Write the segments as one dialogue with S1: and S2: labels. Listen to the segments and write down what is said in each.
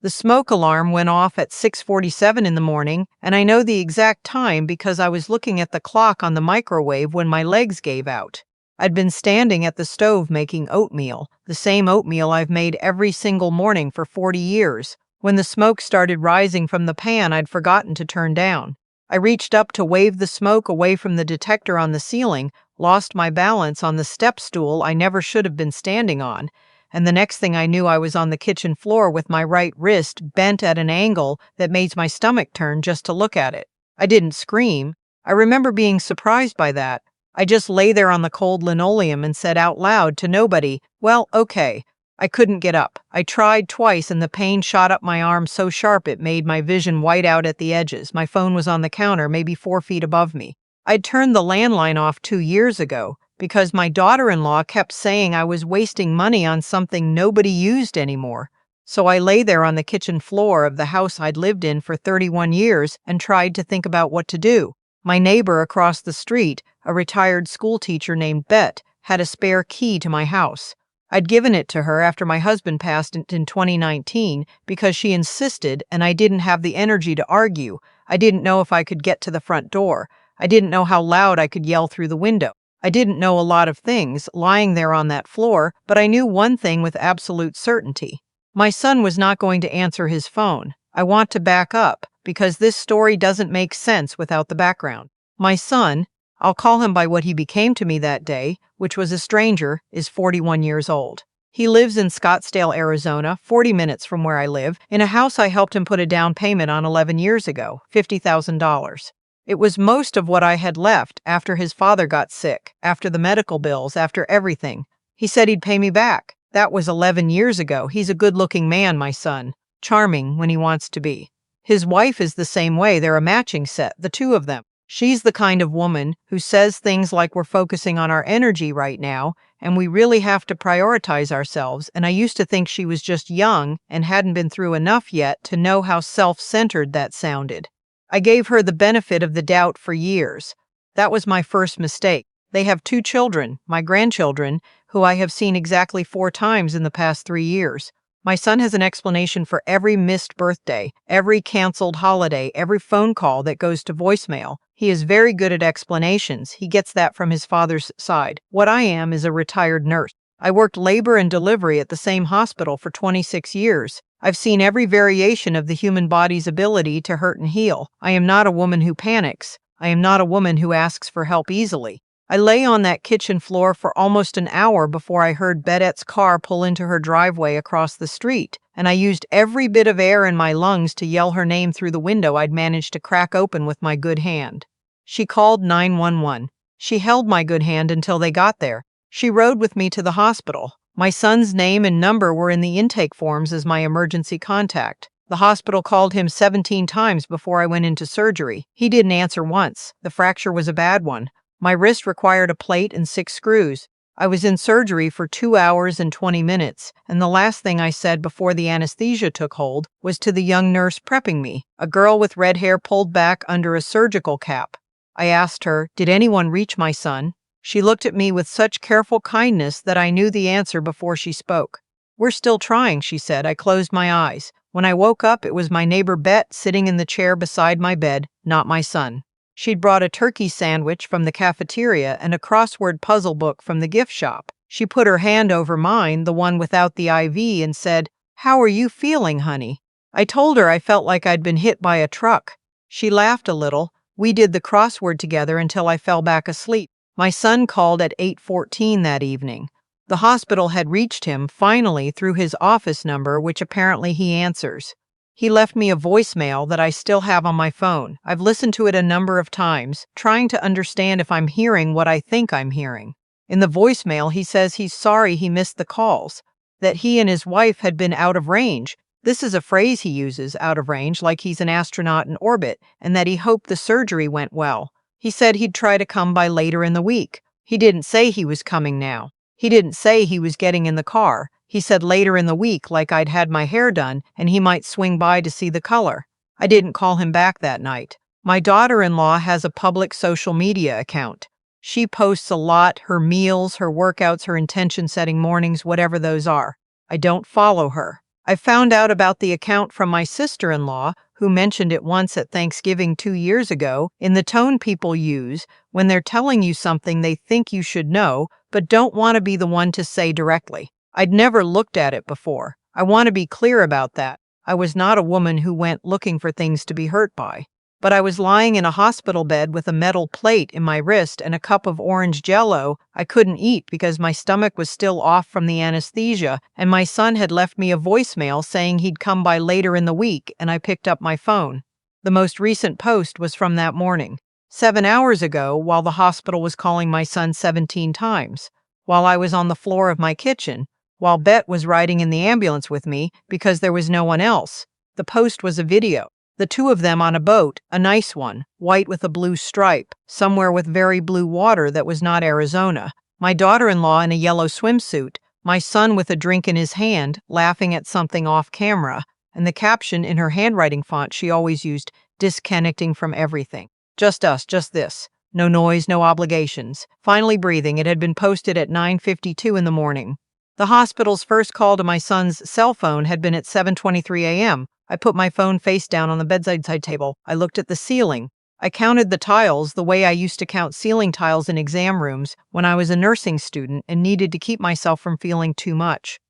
S1: The smoke alarm went off at 6:47 in the morning, and I know the exact time because I was looking at the clock on the microwave when my legs gave out. I'd been standing at the stove making oatmeal, the same oatmeal I've made every single morning for 40 years. When the smoke started rising from the pan, I'd forgotten to turn down. I reached up to wave the smoke away from the detector on the ceiling, lost my balance on the step stool I never should have been standing on, and the next thing I knew I was on the kitchen floor with my right wrist bent at an angle that made my stomach turn just to look at it. I didn't scream. I remember being surprised by that. I just lay there on the cold linoleum and said out loud to nobody, "Well, okay." I couldn't get up. I tried twice and the pain shot up my arm so sharp it made my vision white out at the edges. My phone was on the counter, maybe 4 feet above me. I'd turned the landline off 2 years ago because my daughter-in-law kept saying I was wasting money on something nobody used anymore. So I lay there on the kitchen floor of the house I'd lived in for 31 years and tried to think about what to do. My neighbor across the street, a retired school teacher named Bet, had a spare key to my house. I'd given it to her after my husband passed in 2019 because she insisted and I didn't have the energy to argue. I didn't know if I could get to the front door. I didn't know how loud I could yell through the window. I didn't know a lot of things lying there on that floor, but I knew one thing with absolute certainty. My son was not going to answer his phone. I want to back up because this story doesn't make sense without the background. My son, I'll call him by what he became to me that day, which was a stranger, is 41 years old. He lives in Scottsdale, Arizona, 40 minutes from where I live, in a house I helped him put a down payment on 11 years ago, $50,000. It was most of what I had left after his father got sick, after the medical bills, after everything. He said he'd pay me back. That was 11 years ago. He's a good-looking man, my son. Charming when he wants to be. His wife is the same way. They're a matching set, the two of them. She's the kind of woman who says things like we're focusing on our energy right now, and we really have to prioritize ourselves, and I used to think she was just young and hadn't been through enough yet to know how self-centered that sounded. I gave her the benefit of the doubt for years. That was my first mistake. They have 2 children, my grandchildren, who I have seen exactly 4 times in the past 3 years. My son has an explanation for every missed birthday, every canceled holiday, every phone call that goes to voicemail. He is very good at explanations. He gets that from his father's side. What I am is a retired nurse. I worked labor and delivery at the same hospital for 26 years. I've seen every variation of the human body's ability to hurt and heal. I am not a woman who panics. I am not a woman who asks for help easily. I lay on that kitchen floor for almost an hour before I heard Bedette's car pull into her driveway across the street, and I used every bit of air in my lungs to yell her name through the window I'd managed to crack open with my good hand. She called 911. She held my good hand until they got there. She rode with me to the hospital. My son's name and number were in the intake forms as my emergency contact. The hospital called him 17 times before I went into surgery. He didn't answer once. The fracture was a bad one. My wrist required a plate and 6 screws. I was in surgery for 2 hours and 20 minutes, and the last thing I said before the anesthesia took hold was to the young nurse prepping me, a girl with red hair pulled back under a surgical cap. I asked her, "Did anyone reach my son?" She looked at me with such careful kindness that I knew the answer before she spoke. "We're still trying," she said. I closed my eyes. When I woke up, it was my neighbor Bet sitting in the chair beside my bed, not my son. She'd brought a turkey sandwich from the cafeteria and a crossword puzzle book from the gift shop. She put her hand over mine, the one without the IV, and said, "How are you feeling, honey?" I told her I felt like I'd been hit by a truck. She laughed a little. We did the crossword together until I fell back asleep. My son called at 8:14 that evening. The hospital had reached him, finally, through his office number, which apparently he answers. He left me a voicemail that I still have on my phone. I've listened to it a number of times, trying to understand if I'm hearing what I think I'm hearing. In the voicemail, he says he's sorry he missed the calls, that he and his wife had been out of range. This is a phrase he uses, out of range, like he's an astronaut in orbit, and that he hoped the surgery went well. He said he'd try to come by later in the week. He didn't say he was coming now. He didn't say he was getting in the car. He said later in the week, like I'd had my hair done, and he might swing by to see the color. I didn't call him back that night. My daughter-in-law has a public social media account. She posts a lot, her meals, her workouts, her intention-setting mornings, whatever those are. I don't follow her. I found out about the account from my sister-in-law, who mentioned it once at Thanksgiving 2 years ago, in the tone people use when they're telling you something they think you should know, but don't want to be the one to say directly. I'd never looked at it before. I want to be clear about that. I was not a woman who went looking for things to be hurt by. But I was lying in a hospital bed with a metal plate in my wrist and a cup of orange jello I couldn't eat because my stomach was still off from the anesthesia, and my son had left me a voicemail saying he'd come by later in the week, and I picked up my phone. The most recent post was from that morning, 7 hours ago, while the hospital was calling my son 17 times, while I was on the floor of my kitchen, while Bet was riding in the ambulance with me because there was no one else. The post was a video. The two of them on a boat, a nice one, white with a blue stripe, somewhere with very blue water that was not Arizona. My daughter-in-law in a yellow swimsuit, my son with a drink in his hand, laughing at something off camera, and the caption in her handwriting font she always used, disconnecting from everything. Just us, just this. No noise, no obligations. Finally breathing. It had been posted at 9:52 in the morning. The hospital's first call to my son's cell phone had been at 7:23 a.m. I put my phone face down on the bedside table. I looked at the ceiling. I counted the tiles the way I used to count ceiling tiles in exam rooms when I was a nursing student and needed to keep myself from feeling too much.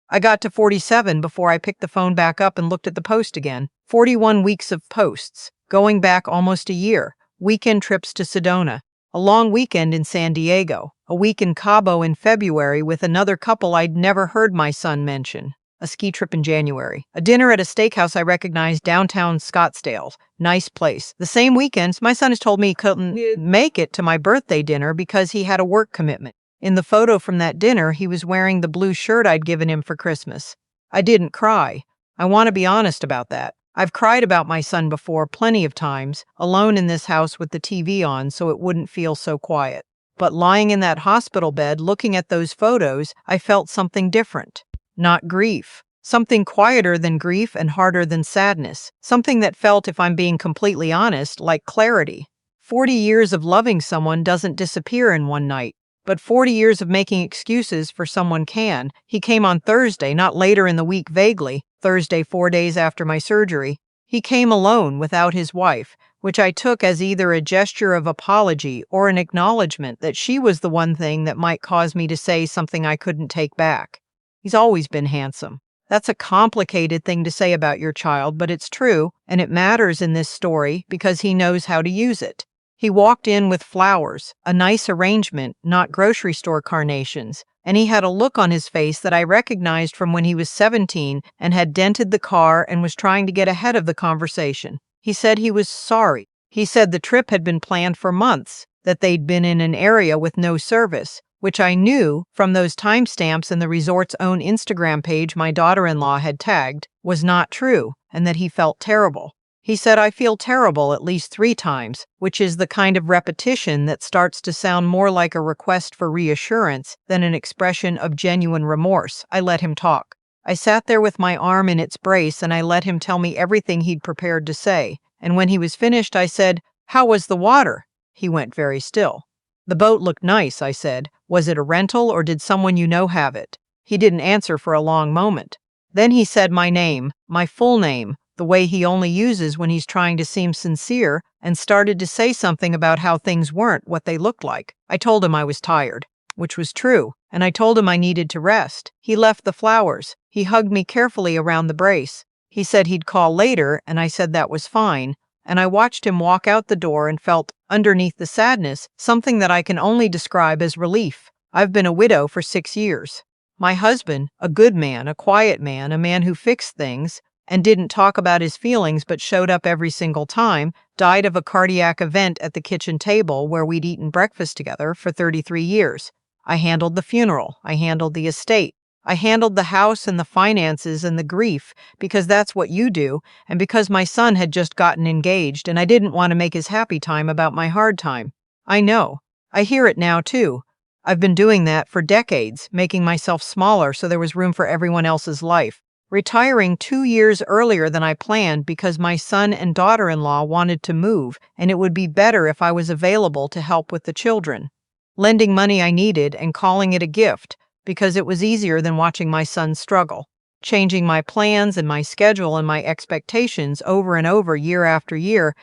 S1: I got to 47 before I picked the phone back up and looked at the post again. 41 weeks of posts, going back almost a year. Weekend trips to Sedona, a long weekend in San Diego, a week in Cabo in February with another couple I'd never heard my son mention. A ski trip in January. A dinner at a steakhouse I recognized downtown Scottsdale. Nice place. The same weekend, my son has told me he couldn't make it to my birthday dinner because he had a work commitment. In the photo from that dinner, he was wearing the blue shirt I'd given him for Christmas. I didn't cry. I want to be honest about that. I've cried about my son before plenty of times, alone in this house with the TV on so it wouldn't feel so quiet. But lying in that hospital bed looking at those photos, I felt something different. Not grief. Something quieter than grief and harder than sadness. Something that felt, if I'm being completely honest, like clarity. 40 years of loving someone doesn't disappear in one night, but 40 years of making excuses for someone can. He came on Thursday, not later in the week vaguely, Thursday 4 days after my surgery. He came alone without his wife, which I took as either a gesture of apology or an acknowledgement that she was the one thing that might cause me to say something I couldn't take back. He's always been handsome. That's a complicated thing to say about your child, but it's true, and it matters in this story because he knows how to use it. He walked in with flowers, a nice arrangement, not grocery store carnations, and he had a look on his face that I recognized from when he was 17 and had dented the car and was trying to get ahead of the conversation. He said he was sorry. He said the trip had been planned for months, that they'd been in an area with no service, which I knew from those timestamps in the resort's own Instagram page my daughter-in-law had tagged, was not true, and that he felt terrible. He said, I feel terrible at least 3 times, which is the kind of repetition that starts to sound more like a request for reassurance than an expression of genuine remorse. I let him talk. I sat there with my arm in its brace and I let him tell me everything he'd prepared to say. And when he was finished, I said, How was the water? He went very still. The boat looked nice, I said. Was it a rental or did someone you know have it? He didn't answer for a long moment. Then he said my name, my full name, the way he only uses when he's trying to seem sincere, and started to say something about how things weren't what they looked like. I told him I was tired, which was true, and I told him I needed to rest. He left the flowers. He hugged me carefully around the brace. He said he'd call later, and I said that was fine. And I watched him walk out the door and felt, underneath the sadness, something that I can only describe as relief. I've been a widow for 6 years. My husband, a good man, a quiet man, a man who fixed things and didn't talk about his feelings but showed up every single time, died of a cardiac event at the kitchen table where we'd eaten breakfast together for 33 years. I handled the funeral. I handled the estate. I handled the house and the finances and the grief because that's what you do, and because my son had just gotten engaged and I didn't want to make his happy time about my hard time. I know. I hear it now, too. I've been doing that for decades, making myself smaller so there was room for everyone else's life. Retiring 2 years earlier than I planned because my son and daughter-in-law wanted to move, and it would be better if I was available to help with the children. Lending money I needed and calling it a gift, because it was easier than watching my son struggle. changing my plans and my schedule and my expectations over and over year after year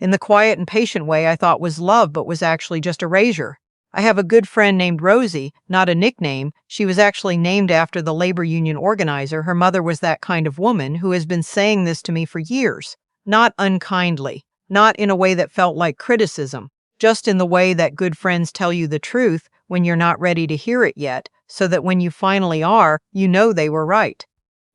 S1: in the quiet and patient way I thought was love but was actually just erasure. I have a good friend named Rosie, not a nickname. She was actually named after the labor union organizer. Her mother was that kind of woman who has been saying this to me for years. Not unkindly, not in a way that felt like criticism, just in the way that good friends tell you the truth when you're not ready to hear it yet, so that when you finally are, you know they were right.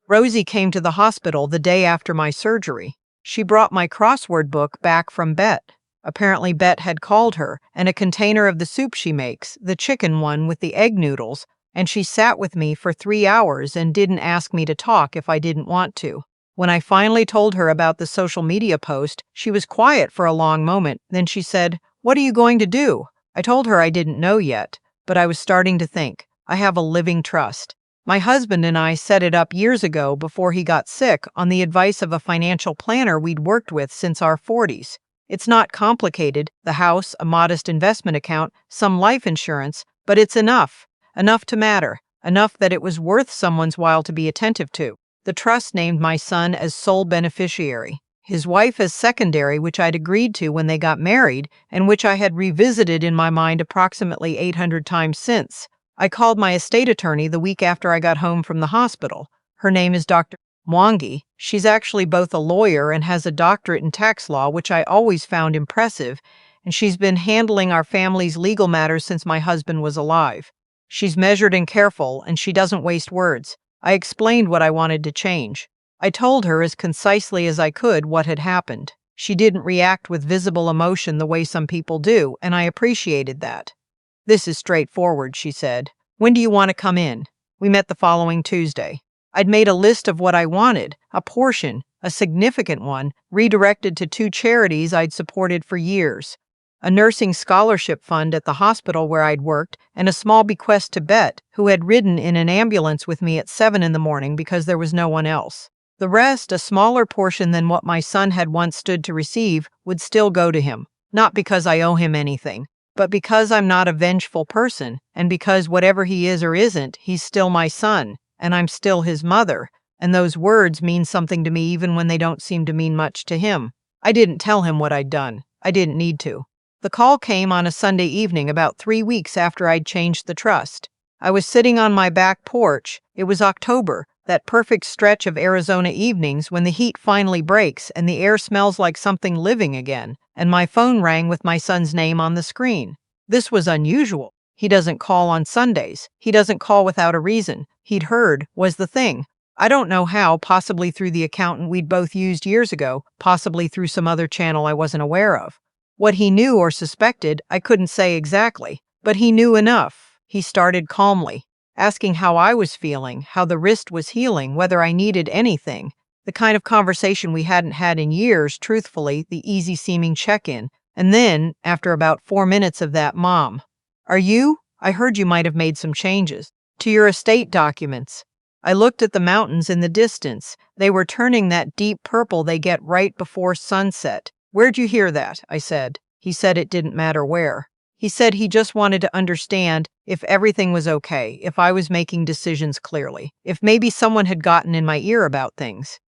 S1: Rosie came to the hospital the day after my surgery. She brought my crossword book back from Bet. Apparently Bet had called her, and a container of the soup she makes, the chicken one with the egg noodles, and she sat with me for 3 hours and didn't ask me to talk if I didn't want to. When I finally told her about the social media post, she was quiet for a long moment. Then she said, "What are you going to do?" I told her I didn't know yet, but I was starting to think. I have a living trust. My husband and I set it up years ago before he got sick on the advice of a financial planner we'd worked with since our 40s. It's not complicated, the house, a modest investment account, some life insurance, but it's enough to matter, enough that it was worth someone's while to be attentive to. The trust named my son as sole beneficiary, his wife as secondary, which I'd agreed to when they got married and which I had revisited in my mind approximately 800 times since. I called my estate attorney the week after I got home from the hospital. Her name is Dr. Mwangi. She's actually both a lawyer and has a doctorate in tax law, which I always found impressive, and she's been handling our family's legal matters since my husband was alive. She's measured and careful, and she doesn't waste words. I explained what I wanted to change. I told her as concisely as I could what had happened. She didn't react with visible emotion the way some people do, and I appreciated that. "This is straightforward," she said. "When do you want to come in?" We met the following Tuesday. I'd made a list of what I wanted, a portion, a significant one, redirected to 2 charities I'd supported for years. A nursing scholarship fund at the hospital where I'd worked, and a small bequest to Bet, who had ridden in an ambulance with me at 7 in the morning because there was no one else. The rest, a smaller portion than what my son had once stood to receive, would still go to him. Not because I owe him anything, but because I'm not a vengeful person, and because whatever he is or isn't, he's still my son, and I'm still his mother, and those words mean something to me even when they don't seem to mean much to him. I didn't tell him what I'd done. I didn't need to. The call came on a Sunday evening about 3 weeks after I'd changed the trust. I was sitting on my back porch. It was October, that perfect stretch of Arizona evenings when the heat finally breaks and the air smells like something living again, and my phone rang with my son's name on the screen. This was unusual. He doesn't call on Sundays. He doesn't call without a reason. He'd heard, was the thing. I don't know how, possibly through the accountant we'd both used years ago, possibly through some other channel I wasn't aware of. What he knew or suspected, I couldn't say exactly, but he knew enough. He started calmly, asking how I was feeling, how the wrist was healing, whether I needed anything. The kind of conversation we hadn't had in years, truthfully, the easy-seeming check-in. And then, after about 4 minutes of that, "Mom, I heard you might have made some changes to your estate documents." I looked at the mountains in the distance. They were turning that deep purple they get right before sunset. "Where'd you hear that?" I said. He said it didn't matter where. He said he just wanted to understand if everything was okay, if I was making decisions clearly, if maybe someone had gotten in my ear about things.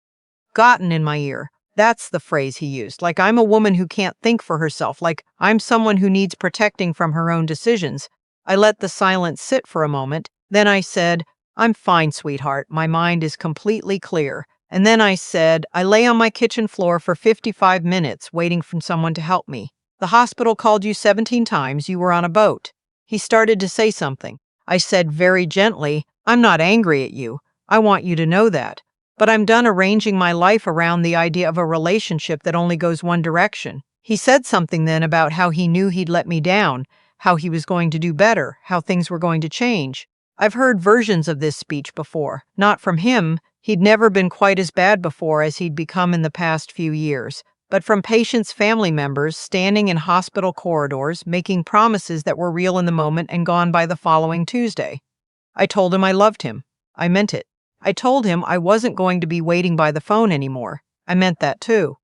S1: Gotten in my ear. That's the phrase he used. Like I'm a woman who can't think for herself, like I'm someone who needs protecting from her own decisions. I let the silence sit for a moment. Then I said, "I'm fine, sweetheart. My mind is completely clear." And then I said, "I lay on my kitchen floor for 55 minutes waiting for someone to help me. The hospital called you 17 times. You were on a boat." He started to say something. I said very gently, "I'm not angry at you. I want you to know that. But I'm done arranging my life around the idea of a relationship that only goes one direction." He said something then about how he knew he'd let me down, how he was going to do better, how things were going to change. I've heard versions of this speech before. Not from him. He'd never been quite as bad before as he'd become in the past few years. But from patients' family members standing in hospital corridors, making promises that were real in the moment and gone by the following Tuesday. I told him I loved him. I meant it. I told him I wasn't going to be waiting by the phone anymore. I meant that too.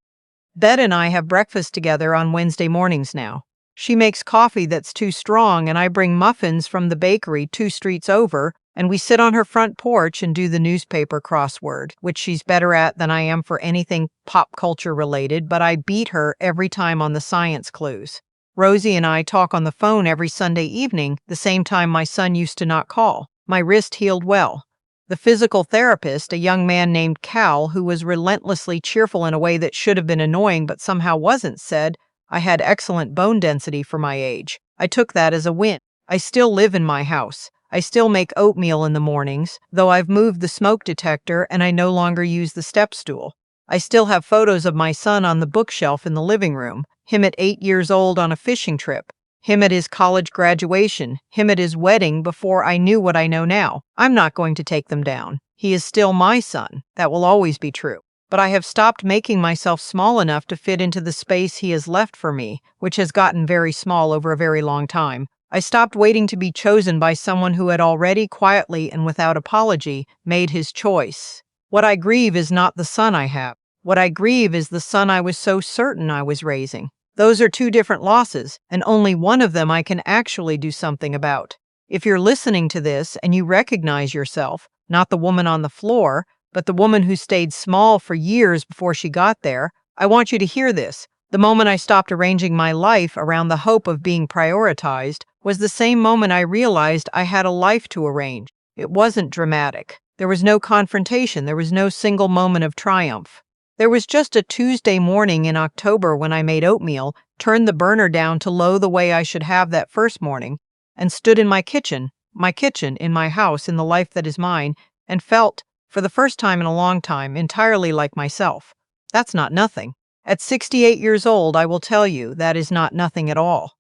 S1: Bet and I have breakfast together on Wednesday mornings now. She makes coffee that's too strong, and I bring muffins from the bakery 2 streets over, And we sit on her front porch and do the newspaper crossword, which she's better at than I am for anything pop culture related, but I beat her every time on the science clues. Rosie and I talk on the phone every Sunday evening, the same time my son used to not call. My wrist healed well. The physical therapist, a young man named Cal, who was relentlessly cheerful in a way that should have been annoying but somehow wasn't, said I had excellent bone density for my age. I took that as a win. I still live in my house. I still make oatmeal in the mornings, though I've moved the smoke detector and I no longer use the step stool. I still have photos of my son on the bookshelf in the living room, him at 8 years old on a fishing trip, him at his college graduation, him at his wedding before I knew what I know now. I'm not going to take them down. He is still my son. That will always be true. But I have stopped making myself small enough to fit into the space he has left for me, which has gotten very small over a very long time. I stopped waiting to be chosen by someone who had already quietly and without apology made his choice. What I grieve is not the son I have. What I grieve is the son I was so certain I was raising. Those are two different losses, and only one of them I can actually do something about. If you're listening to this and you recognize yourself, not the woman on the floor, but the woman who stayed small for years before she got there, I want you to hear this. The moment I stopped arranging my life around the hope of being prioritized was the same moment I realized I had a life to arrange. It wasn't dramatic. There was no confrontation. There was no single moment of triumph. There was just a Tuesday morning in October when I made oatmeal, turned the burner down to low the way I should have that first morning, and stood in my kitchen in my house, in the life that is mine, and felt, for the first time in a long time, entirely like myself. That's not nothing. At 68 years old, I will tell you, that is not nothing at all.